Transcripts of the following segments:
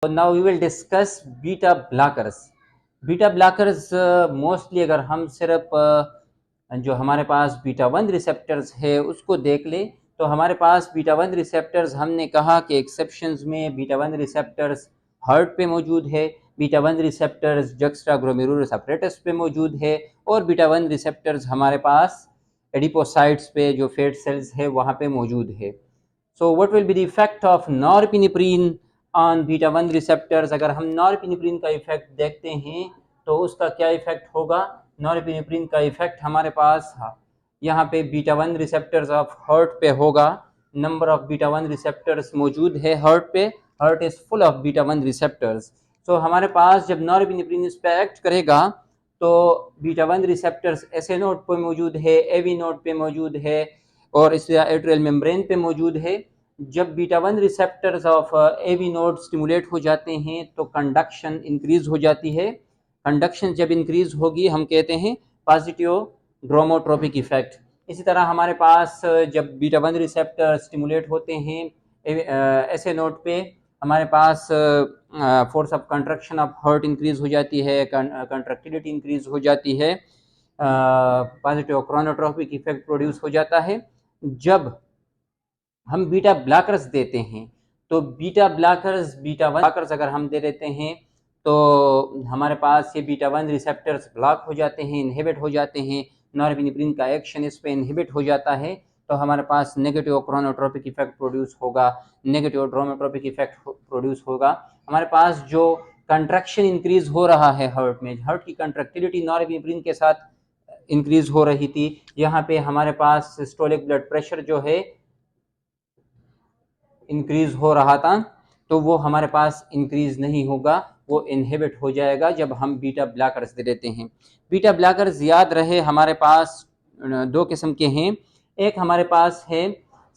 Now we will discuss beta blockers. Beta blockers mostly अगर हम सिर्फ जो हमारे पास बीटा 1 रिसेप्टर्स है उसको देख ले तो हमारे पास बीटा 1 रिसेप्टर्स हमने कहा कि एक्सेप्शंस में बीटा 1 रिसेप्टर्स हार्ट पे मौजूद है, beta 1 receptors juxta glomerulus apparatus पे मौजूद है और बीटा 1 रिसेप्टर्स हमारे पास एडिपोसाइट्स पे जो फैट सेल्स है वहाँ पे मौजूद है। So what will be the effect of norepinephrine on beta 1 receptors? अगर हम नॉरपिनेफ्रिन का इफेक्ट देखते हैं तो उसका क्या इफेक्ट होगा? नॉरपिनेफ्रिन का इफेक्ट हमारे पास यहाँ पे बीटा 1 रिसेप्टर्स ऑफ हार्ट पे होगा। नंबर ऑफ बीटा 1 रिसेप्टर्स मौजूद है हार्ट पे, heart is full of beta 1 receptors. So हमारे पास जब नॉरपिनेफ्रिन इस पे एक्ट करेगा तो बीटा 1 रिसेप्टर्स एसए नोड पे मौजूद है, एवी नोड पे मौजूद है और इस एट्रियल मेम्ब्रेन पे मौजूद है। जब beta 1 receptors of AV node stimulate हो जाते हैं तो कंडक्शन इंक्रीज हो जाती है। कंडक्शन जब इंक्रीज होगी हम कहते हैं पॉजिटिव ड्रोमोट्रोपिक इफेक्ट। इसी तरह हमारे पास जब बीटा 1 रिसेप्टर स्टिमुलेट होते हैं ऐसे नोड पे हमारे पास force of contraction of heart increase हो जाती है, कंट्रक्टिलिटी इंक्रीज हो जाती है, पॉजिटिव क्रोनोट्रोपिक इफेक्ट प्रोड्यूस हो जाता है। जब हम बीटा ब्लॉकर्स देते हैं तो बीटा ब्लॉकर्स अगर हम दे देते हैं तो हमारे पास ये बीटा 1 रिसेप्टर्स ब्लॉक हो जाते हैं, इनहिबिट हो जाते हैं, नॉरपिनेफ्रिन का एक्शन इस पे इनहिबिट हो जाता है तो हमारे पास नेगेटिव क्रोनोट्रोपिक इफेक्ट प्रोड्यूस होगा, नेगेटिव ड्रोमोट्रोपिक इफेक्ट प्रोड्यूस होगा। हमारे पास जो कंट्रैक्शन इंक्रीज हो रहा है हार्ट में, हार्ट की कंट्रैक्टिलिटी नॉरपिनेफ्रिन के साथ इंक्रीज हो रही थी, यहाँ पे हमारे पास सिस्टोलिक ब्लड प्रेशर जो है इंक्रीज हो रहा था तो वो हमारे पास इंक्रीज नहीं होगा, वो इनहिबिट हो जाएगा जब हम बीटा ब्लॉकर्स दे देते हैं। बीटा ब्लॉकर्स याद रहे हमारे पास दो किस्म के हैं, एक हमारे पास है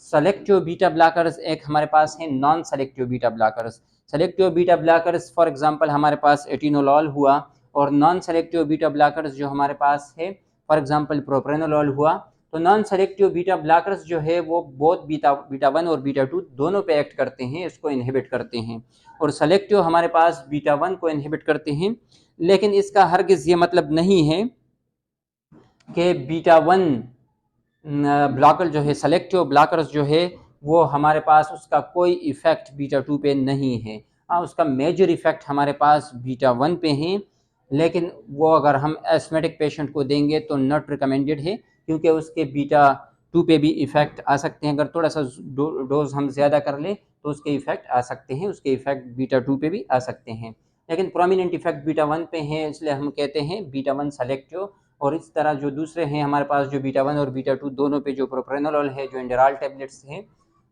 सेलेक्टिव बीटा ब्लॉकर्स, एक हमारे पास है non selective beta blockers. Selective beta blockers for example हमारे पास एटिनोलॉल हुआ और नॉन सेलेक्टिव बीटा ब्लॉकर्स जो हमारे पास है फॉर एग्जांपल प्रोप्रेनोलॉल हुआ। तो नॉन सेलेक्टिव बीटा ब्लॉकर्स जो है वो बोथ बीटा 1 और बीटा 2 दोनों पे एक्ट करते हैं, इसको इनहिबिट करते हैं, और सेलेक्टिव हमारे पास बीटा 1 को इनहिबिट करते हैं। लेकिन इसका हरगिज ये मतलब नहीं है कि बीटा 1 ब्लॉकर जो है, सेलेक्टिव ब्लॉकर्स जो है वो हमारे पास उसका कोई इफेक्ट बीटा 2 पे नहीं है। उसका मेजर इफेक्ट हमारे पास बीटा 1 पे है, लेकिन वो अगर हम एस्मेटिक पेशेंट को देंगे तो नॉट रिकमेंडेड है क्योंकि उसके बीटा 2 पे भी इफेक्ट आ सकते हैं। अगर थोड़ा सा डोज हम ज़्यादा कर ले तो उसके इफेक्ट आ सकते हैं, उसके इफेक्ट बीटा 2 पे भी आ सकते हैं, लेकिन प्रोमिनेंट इफेक्ट बीटा 1 पे है, इसलिए हम कहते हैं बीटा 1 सेलेक्टिव। और इस तरह जो दूसरे हैं हमारे पास जो बीटा 1 और बीटा 2 दोनों पे जो प्रोप्रेनोलॉल है, जो इंडराल टैबलेट्स हैं,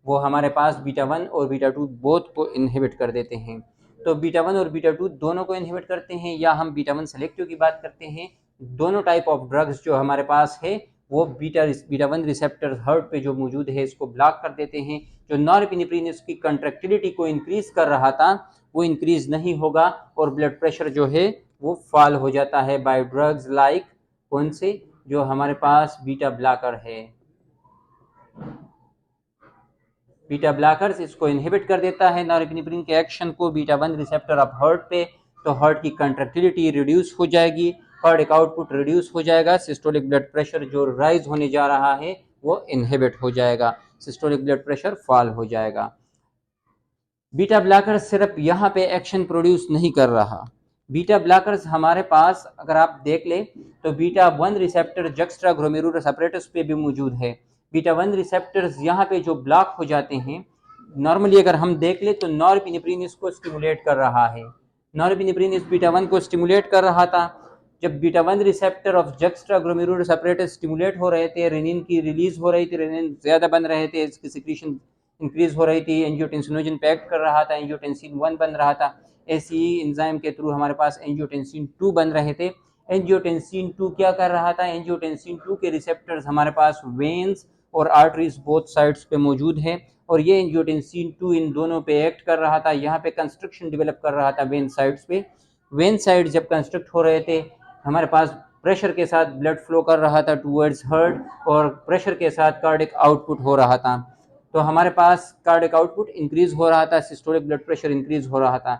वो हमारे पास बीटा 1 और बीटा 2 बोथ को इनहिबिट कर देते हैं। तो बीटा 1 और बीटा 2 दोनों को इनहिबिट करते हैं, या हम बीटा 1 सेलेक्टिव की बात करते हैं, दोनों टाइप ऑफ ड्रग्स जो हमारे पास है वो बीटा 1 रिसेप्टर हार्ट पे जो मौजूद है इसको ब्लॉक कर देते हैं। जो नॉरपिनेफ्रिन इसकी कंट्रैक्टिलिटी को इंक्रीज कर रहा था वो इंक्रीज नहीं होगा और ब्लड प्रेशर जो है वो फॉल हो जाता है बाय ड्रग्स लाइक कौन से, जो हमारे पास बीटा ब्लॉकर है। बीटा ब्लॉकर्स इसको इनहिबिट कर देता है नॉरपिनेफ्रिन के एक्शन को बीटा 1 रिसेप्टर ऑफ हार्ट पे, तो हार्ट की कंट्रैक्टिलिटी रिड्यूस हो जाएगी, कार्डिक आउटपुट रिड्यूस हो जाएगा, सिस्टोलिक ब्लड प्रेशर जो राइज होने जा रहा है वो इनहिबिट हो जाएगा, सिस्टोलिक ब्लड प्रेशर फॉल हो जाएगा। बीटा ब्लॉकर सिर्फ यहाँ पे एक्शन प्रोड्यूस नहीं कर रहा, बीटा ब्लॉकर्स हमारे पास अगर आप देख ले तो beta 1 receptor juxta glomerulus apparatus पे भी मौजूद है। बीटा 1 रिसेप्टर्स यहाँ पे जो ब्लॉक हो जाते हैं, नॉर्मली अगर हम देख ले तो नॉरपिनेफ्रिन इसको स्टिमुलेट कर रहा है, नॉरपिनेफ्रिन इस बीटा 1 को स्टिमुलेट कर रहा था। जब beta 1 receptor of juxta glomerulus apparatus stimulate हो रहे थे, रेनिन की रिलीज हो रही थी, रेनिन ज़्यादा बन रहे थे, इसकी सिक्रीशन इंक्रीज हो रही थी, एंजियोटेंसिनोजन पे एक्ट कर रहा था, एंजियोटेंसिन 1 बन रहा था, एसीई एंजाइम के थ्रू हमारे पास एंजियोटेंसिन 2 बन रहे थे। एंजियोटेंसिन 2 क्या कर रहा था? एंजियोटेंसिन 2 के रिसेप्टर्स हमारे पास वेन्स और आर्टरीज बोथ साइड्स पे मौजूद है और ये एंजियोटेंसिन 2 इन दोनों पे एक्ट कर रहा था, यहाँ पे कंस्ट्रक्शन डेवलप कर रहा था वेन साइड्स पे। वेन साइड जब कंस्ट्रक्ट हो रहे थे हमारे पास प्रेशर के साथ ब्लड फ्लो कर रहा था टूवर्ड्स हार्ट और प्रेशर के साथ कार्डिक आउटपुट हो रहा था, तो हमारे पास कार्डिक आउटपुट इंक्रीज हो रहा था, सिस्टोलिक ब्लड प्रेशर इंक्रीज हो रहा था।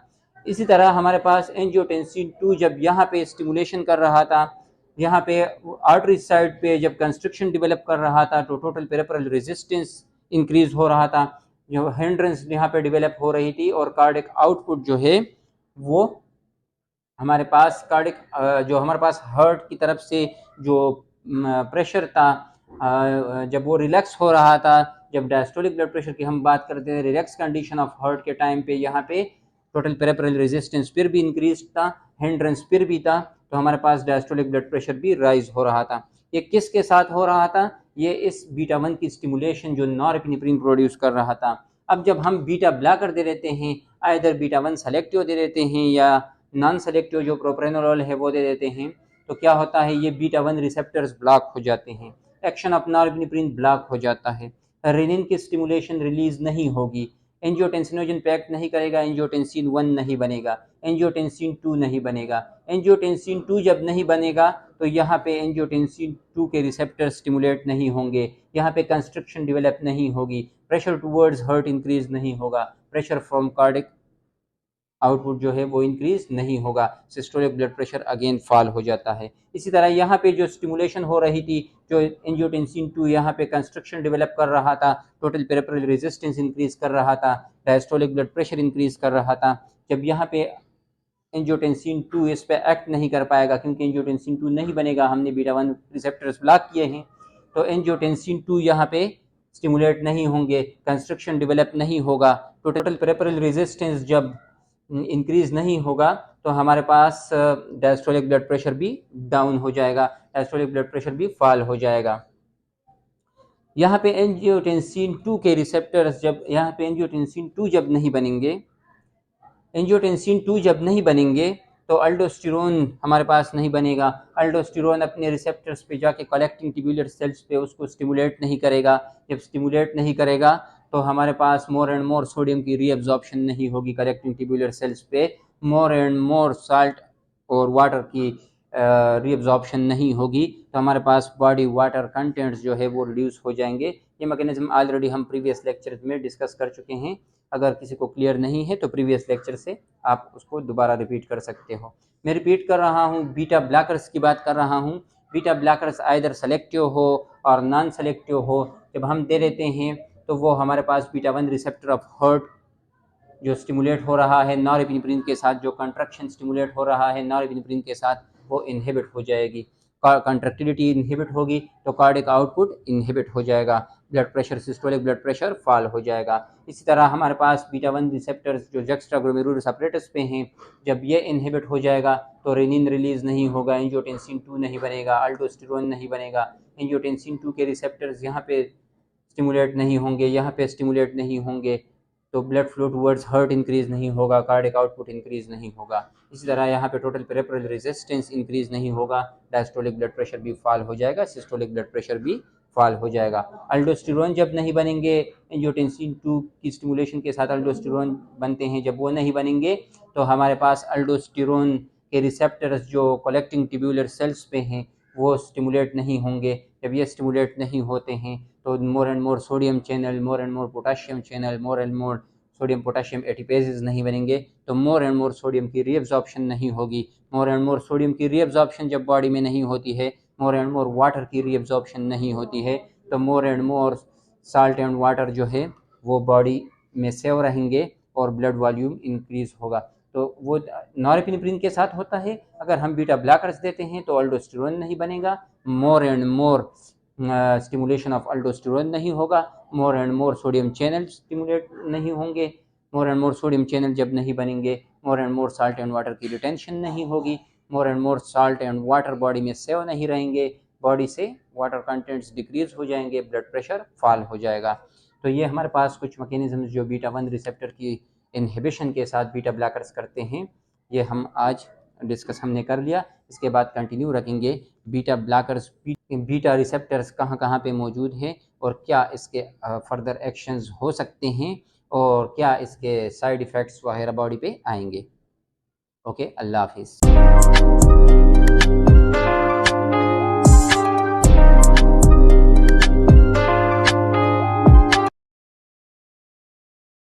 इसी तरह हमारे पास एंजियोटेंसिन 2 जब यहाँ पे स्टिमुलेशन कर रहा था, यहाँ पे आर्टरी साइड पे जब कंस्ट्रक्शन डेवलप कर रहा था, तो टोटल पेरिफेरल रेजिस्टेंस इंक्रीज हो रहा था, जो हिंड्रेंस यहाँ पे डेवलप हो रही थी, और कार्डिक आउटपुट जो है वो हमारे पास कार्डिक जो हमारे पास हार्ट की तरफ से जो प्रेशर था, जब वो रिलैक्स हो रहा था, जब डायस्टोलिक ब्लड प्रेशर की हम बात करते हैं, रिलैक्स कंडीशन ऑफ हार्ट के टाइम पे यहाँ पे टोटल पेरिफेरल रेजिस्टेंस फिर भी इंक्रीज था, हिंड्रेंस फिर भी था, तो हमारे पास डायस्टोलिक ब्लड प्रेशर भी राइज हो रहा था। ये किसके साथ हो रहा था? ये इस बीटा 1 की स्टिमुलेशन जो नॉरएपिनेफ्रिन प्रोड्यूस कर रहा था। अब जब हम बीटा ब्लॉकर दे देते हैं, आइदर बीटा 1 सेलेक्टिव दे देते हैं या नॉन सेलेक्टिव जो प्रोप्रेनोलॉल है वो दे देते हैं, तो क्या होता है, ये बीटा 1 रिसेप्टर्स ब्लॉक हो जाते हैं, एक्शन ऑफ नॉरएपिनेफ्रिन ब्लॉक हो जाता है, रेनिन की स्टिमुलेशन रिलीज नहीं होगी, एंजियोटेंसिनोजन पे एक्ट नहीं करेगा, एंजियोटेंसिन 1 नहीं बनेगा, एंजियोटेंसिन 2 नहीं बनेगा। एंजियोटेंसिन 2 जब नहीं बनेगा तो यहाँ पे एंजियोटेंसिन 2 के रिसेप्टर स्टिमुलेट नहीं होंगे, यहाँ पे कंस्ट्रक्शन डेवलप नहीं होगी, प्रेशर टूवर्ड्स हार्ट इंक्रीज नहीं होगा, प्रेशर फ्रॉम कार्डिक आउटपुट जो है वो इंक्रीज नहीं होगा, systolic blood pressure again fall हो जाता है। इसी तरह यहाँ पे जो स्टिमुलेशन हो रही थी, जो एंजियोटेंसिन 2 यहाँ पे कंस्ट्रक्शन डेवलप कर रहा था, टोटल पेरिफेरल रेजिस्टेंस इंक्रीज कर रहा था, डायस्टोलिक ब्लड प्रेशर इंक्रीज कर रहा था, जब यहाँ पे एंजियोटेंसिन 2 इस पे एक्ट नहीं कर पाएगा, क्योंकि एंजियोटेंसिन 2 नहीं बनेगा, हमने बीटा 1 रिसेप्टर्स ब्लॉक किए हैं, तो एंजियोटेंसिन 2 यहाँ पे स्टिमुलेट नहीं होंगे, कंस्ट्रक्शन डेवलप नहीं होगा, टोटल पेरिफेरल रेजिस्टेंस जब इंक्रीज नहीं होगा तो हमारे पास डायस्टोलिक ब्लड प्रेशर भी डाउन हो जाएगा, डायस्टोलिक ब्लड प्रेशर भी फॉल हो जाएगा। यहाँ पे एंजियोटेंसिन 2 के रिसेप्टर्स जब यहाँ पे एंजियोटेंसिन 2 जब नहीं बनेंगे, एंजियोटेंसिन 2 जब नहीं बनेंगे तो अल्डोस्टेरोन हमारे पास नहीं बनेगा, अल्डोस्टेरोन अपने रिसेप्टर्स पे जाके कलेक्टिंग ट्यूबुलर सेल्स पे उसको स्टिमुलेट नहीं करेगा, जब स्टिमुलेट नहीं करेगा तो हमारे पास मोर एंड मोर सोडियम की रीअब्जॉर्प्शन नहीं होगी कलेक्टिंग ट्यूबुलर सेल्स पे, मोर एंड मोर साल्ट और वाटर की रीअब्जॉर्प्शन नहीं होगी, तो हमारे पास बॉडी वाटर कंटेंट्स जो है वो रिड्यूस हो जाएंगे। ये मैकेनिज्म ऑलरेडी हम प्रीवियस लेक्चर में डिस्कस कर चुके हैं, अगर किसी को क्लियर नहीं है तो प्रीवियस लेक्चर से आप उसको दोबारा रिपीट कर सकते हो। मैं रिपीट कर रहा हूँ, बीटा ब्लॉकर्स की बात कर रहा हूँ। बीटा ब्लॉकर्स आइदर सेलेक्टिव हो और नॉन सेलेक्टिव हो, जब हम दे देते हैं तो वो हमारे पास बीटा 1 रिसेप्टर ऑफ हार्ट जो स्टिमुलेट हो रहा है नॉरएपिनेफ्रिन के साथ, जो कंट्रक्शन स्टिमुलेट हो रहा है नॉरएपिनेफ्रिन के साथ, वो इनहिबिट हो जाएगी, कंट्रक्टिलिटी इनहिबिट होगी तो कार्डिक आउटपुट इनहिबिट हो जाएगा, blood pressure systolic blood pressure fall हो जाएगा। इसी तरह हमारे पास बीटा 1 रिसेप्टर्स जो जक्स्ट्राग्लोमेरुलस अपरेटस पे हैं, जब ये इनहिबिट हो जाएगा तो रेनिन रिलीज नहीं होगा, एंजियोटेंसिन 2 नहीं बनेगा, अल्डोस्टेरोन नहीं बनेगा, एंजियोटेंसिन 2 के रिसेप्टर्स यहाँ पे स्टिमुलेट नहीं होंगे, यहाँ पे स्टिमुलेट नहीं होंगे, तो blood flow towards heart increase नहीं होगा, कार्डिक आउटपुट इंक्रीज नहीं होगा। इसी तरह यहाँ पे टोटल पेरिफेरल रेजिस्टेंस इंक्रीज नहीं होगा, डायस्टोलिक ब्लड प्रेशर भी फॉल हो जाएगा, सिस्टोलिक ब्लड प्रेशर भी फॉल हो जाएगा। अल्डोस्टेरोन जब नहीं बनेंगे, एंजियोटेंसिन 2 की स्टिमुलेशन के साथ अल्डोस्टेरोन बनते हैं, जब वो नहीं बनेंगे तो हमारे पास अल्डोस्टेरोन के रिसेप्टर्स जो कलेक्टिंग ट्यूबुलर सेल्स पे हैं वो स्टिमुलेट नहीं होंगे, जब ये स्टिमुलेट नहीं होते हैं तो more and more sodium channel, more and more potassium channel, more and more sodium potassium ATPases नहीं बनेंगे, तो मोर एंड मोर सोडियम की रीअब्जॉर्प्शन नहीं होगी, मोर एंड मोर सोडियम की रीअब्जॉर्प्शन जब बॉडी में नहीं होती है, मोर एंड मोर वाटर की रीअब्जॉर्प्शन नहीं होती है, तो more and more salt and water जो है वो बॉडी में सेव रहेंगे और ब्लड वॉल्यूम इंक्रीज होगा। तो वो नॉरएपिनेफ्रिन के साथ होता है। अगर हम बीटा ब्लॉकर्स देते हैं तो अल्डोस्टेरोन नहीं बनेगा, मोर एंड मोर स्टिमुलेशन ऑफ अल्डोस्टेरोन नहीं होगा, मोर and more sodium channel stimulate नहीं होंगे, मोर एंड मोर सोडियम चैनल जब नहीं बनेंगे, मोर and more salt and water की रिटेंशन नहीं होगी, more and more salt and water body में सेव नहीं रहेंगे, बॉडी से वाटर कंटेंट्स डिक्रीज हो जाएंगे, ब्लड प्रेशर फॉल हो जाएगा। तो ये हमारे पास कुछ मैकेनिज्म जो बीटा 1 रिसेप्टर की इनहिबिशन के साथ बीटा ब्लॉकर्स करते हैं, ये हम आज डिस्कस हमने कर लिया। इसके बाद कंटिन्यू रखेंगे बीटा ब्लॉकर्स, बीटा रिसेप्टर्स कहाँ कहाँ पे मौजूद हैं और क्या इसके फर्दर एक्शंस हो सकते हैं और क्या इसके साइड इफ़ेक्ट्स वगैरह बॉडी पे आएंगे। ओके, अल्लाह हाफिज़।